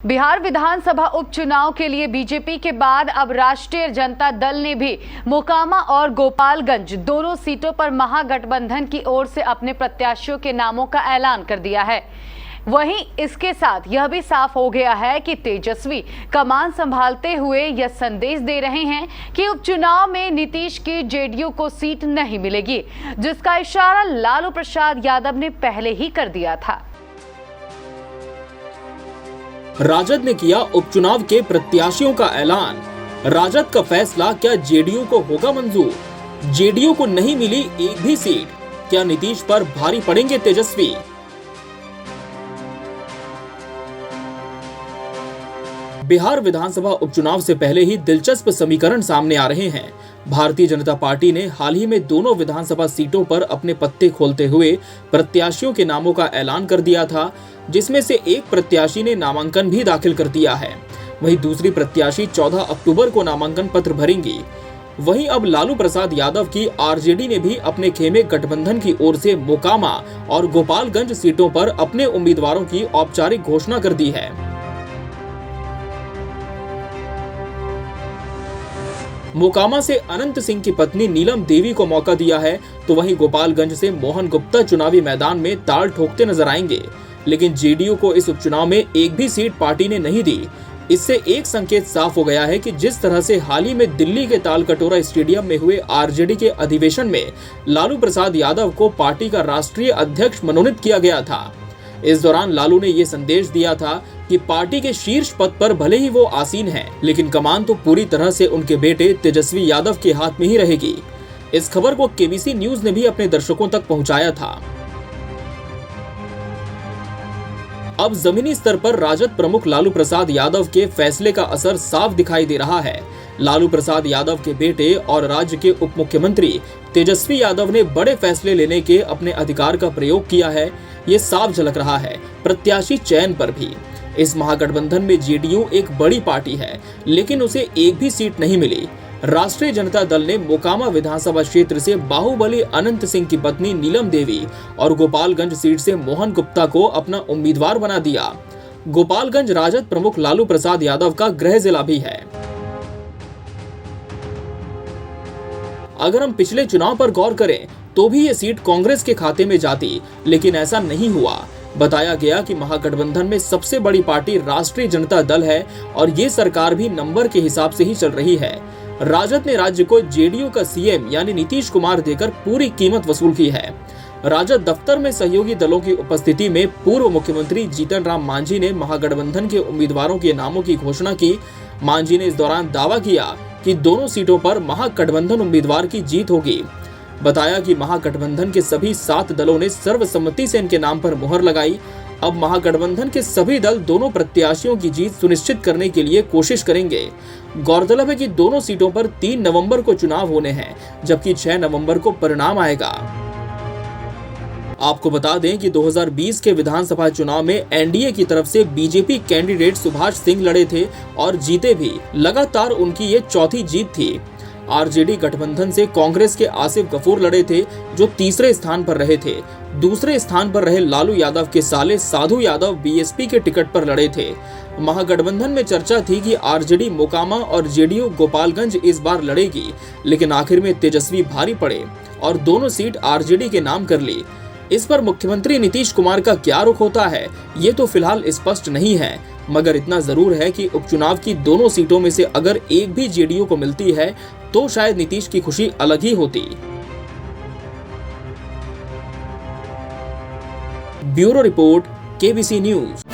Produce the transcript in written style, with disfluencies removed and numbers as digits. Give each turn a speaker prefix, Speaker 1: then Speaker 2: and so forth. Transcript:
Speaker 1: बिहार विधानसभा उपचुनाव के लिए बीजेपी के बाद अब राष्ट्रीय जनता दल ने भी मोकामा और गोपालगंज दोनों सीटों पर महागठबंधन की ओर से अपने प्रत्याशियों के नामों का ऐलान कर दिया है। वहीं इसके साथ यह भी साफ हो गया है कि तेजस्वी कमान संभालते हुए यह संदेश दे रहे हैं कि उपचुनाव में नीतीश की जेडीयू को सीट नहीं मिलेगी, जिसका इशारा लालू प्रसाद यादव ने पहले ही कर दिया था।
Speaker 2: राजद ने किया उपचुनाव के प्रत्याशियों का ऐलान। राजद का फैसला क्या जेडीयू को होगा मंजूर? जेडीयू को नहीं मिली एक भी सीट, क्या नीतीश पर भारी पड़ेंगे तेजस्वी? बिहार विधानसभा उपचुनाव से पहले ही दिलचस्प समीकरण सामने आ रहे हैं। भारतीय जनता पार्टी ने हाल ही में दोनों विधानसभा सीटों पर अपने पत्ते खोलते हुए प्रत्याशियों के नामों का ऐलान कर दिया था, जिसमें से एक प्रत्याशी ने नामांकन भी दाखिल कर दिया है। वहीं दूसरी प्रत्याशी 14 अक्टूबर को नामांकन पत्र भरेंगी। वहीं अब लालू प्रसाद यादव की आरजेडी ने भी अपने खेमे गठबंधन की ओर से मोकामा और गोपालगंज सीटों पर अपने उम्मीदवारों की औपचारिक घोषणा कर दी है। मोकामा से अनंत सिंह की पत्नी नीलम देवी को मौका दिया है, तो वहीं गोपालगंज से मोहन गुप्ता चुनावी मैदान में ताल ठोकते नजर आएंगे। लेकिन जेडीयू को इस उपचुनाव में एक भी सीट पार्टी ने नहीं दी। इससे एक संकेत साफ हो गया है कि जिस तरह से हाल ही में दिल्ली के तालकटोरा स्टेडियम में हुए आरजेडी के अधिवेशन में लालू प्रसाद यादव को पार्टी का राष्ट्रीय अध्यक्ष मनोनीत किया गया था, इस दौरान लालू ने ये संदेश दिया था कि पार्टी के शीर्ष पद पर भले ही वो आसीन हैं, लेकिन कमान तो पूरी तरह से उनके बेटे तेजस्वी यादव के हाथ में ही रहेगी। इस खबर को केबीसी न्यूज ने भी अपने दर्शकों तक पहुंचाया था। अब जमीनी स्तर पर राजद प्रमुख लालू प्रसाद यादव के फैसले का असर साफ दिखाई दे रहा है। लालू प्रसाद यादव के बेटे और राज्य के उप मुख्यमंत्री तेजस्वी यादव ने बड़े फैसले लेने के अपने अधिकार का प्रयोग किया है। ये साफ झलक रहा है प्रत्याशी चयन पर भी। इस महागठबंधन में जेडीयू एक बड़ी पार्टी है, लेकिन उसे एक भी सीट नहीं मिली। राष्ट्रीय जनता दल ने मोकामा विधानसभा क्षेत्र से बाहुबली अनंत सिंह की पत्नी नीलम देवी और गोपालगंज सीट से मोहन गुप्ता को अपना उम्मीदवार बना दिया। गोपालगंज राजद प्रमुख लालू प्रसाद यादव का गृह जिला भी है। अगर हम पिछले चुनाव पर गौर करें तो भी ये सीट कांग्रेस के खाते में जाती, लेकिन ऐसा नहीं हुआ। बताया गया कि महागठबंधन में सबसे बड़ी पार्टी राष्ट्रीय जनता दल है और ये सरकार भी नंबर के हिसाब से ही चल रही है। राजद ने राज्य को जेडीयू का सीएम यानी नीतीश कुमार देकर पूरी कीमत वसूल की है। राजद दफ्तर में सहयोगी दलों की उपस्थिति में पूर्व मुख्यमंत्री जीतन राम मांझी ने महागठबंधन के उम्मीदवारों के नामों की घोषणा की। मांझी ने इस दौरान दावा किया कि दोनों सीटों पर महागठबंधन उम्मीदवार की जीत होगी। बताया कि महागठबंधन के सभी 7 दलों ने सर्वसम्मति से इनके नाम पर मुहर लगाई। अब महागठबंधन के सभी दल दोनों प्रत्याशियों की जीत सुनिश्चित करने के लिए कोशिश करेंगे। गौरतलब है कि दोनों सीटों पर 3 नवंबर को चुनाव होने हैं, जबकि 6 नवंबर को परिणाम आएगा। आपको बता दें कि 2020 के विधानसभा चुनाव में एनडीए की तरफ से बीजेपी कैंडिडेट सुभाष सिंह लड़े थे और जीते भी। लगातार उनकी ये चौथी जीत थी। आरजेडी गठबंधन से कांग्रेस के आसिफ गफूर लड़े थे, जो तीसरे स्थान पर रहे थे। दूसरे स्थान पर रहे लालू यादव के साले साधु यादव बीएसपी के टिकट पर लड़े थे। महागठबंधन में चर्चा थी कि आरजेडी मोकामा और जेडीयू गोपालगंज इस बार लड़ेगी, लेकिन आखिर में तेजस्वी भारी पड़े और दोनों सीट आरजेडी के नाम कर ली। इस पर मुख्यमंत्री नीतीश कुमार का क्या रुख होता है, ये तो फिलहाल स्पष्ट नहीं है, मगर इतना जरूर है कि उपचुनाव की दोनों सीटों में से अगर एक भी जेडीयू को मिलती है तो शायद नीतीश की खुशी अलग ही होती। Bureau report, KBC news.